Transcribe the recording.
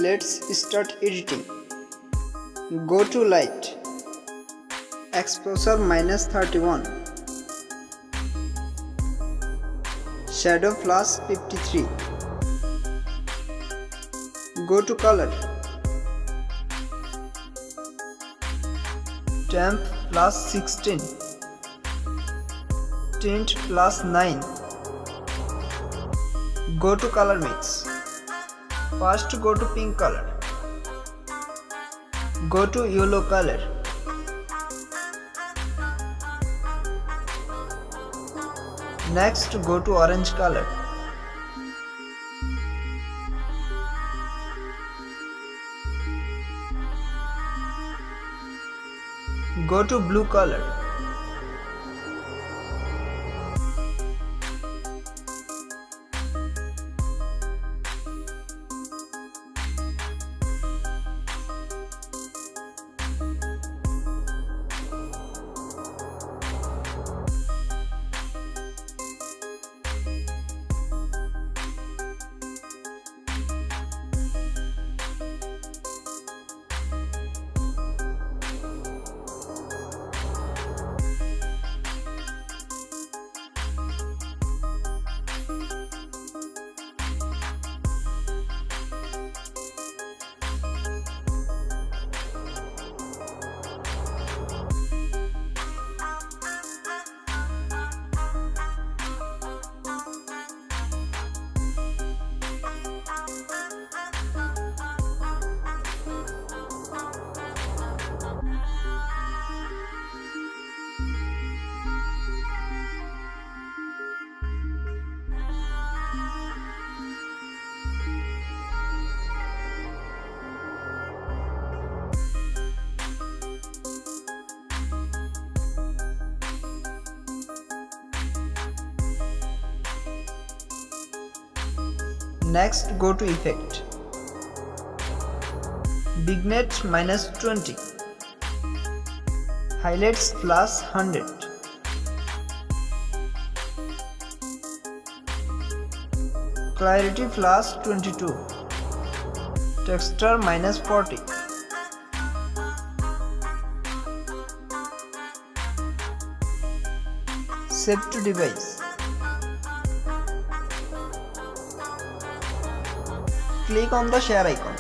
let's start editing. Go to light, exposure -31, shadow plus 53. Go to color, temp plus 16, tint plus 9. Go to color mix. First go to pink color, go to yellow color, next go to orange color, go to blue color, next go to effect, bigness -20, highlights plus 100, clarity plus 22, texture -40, save to device. Click on the share icon.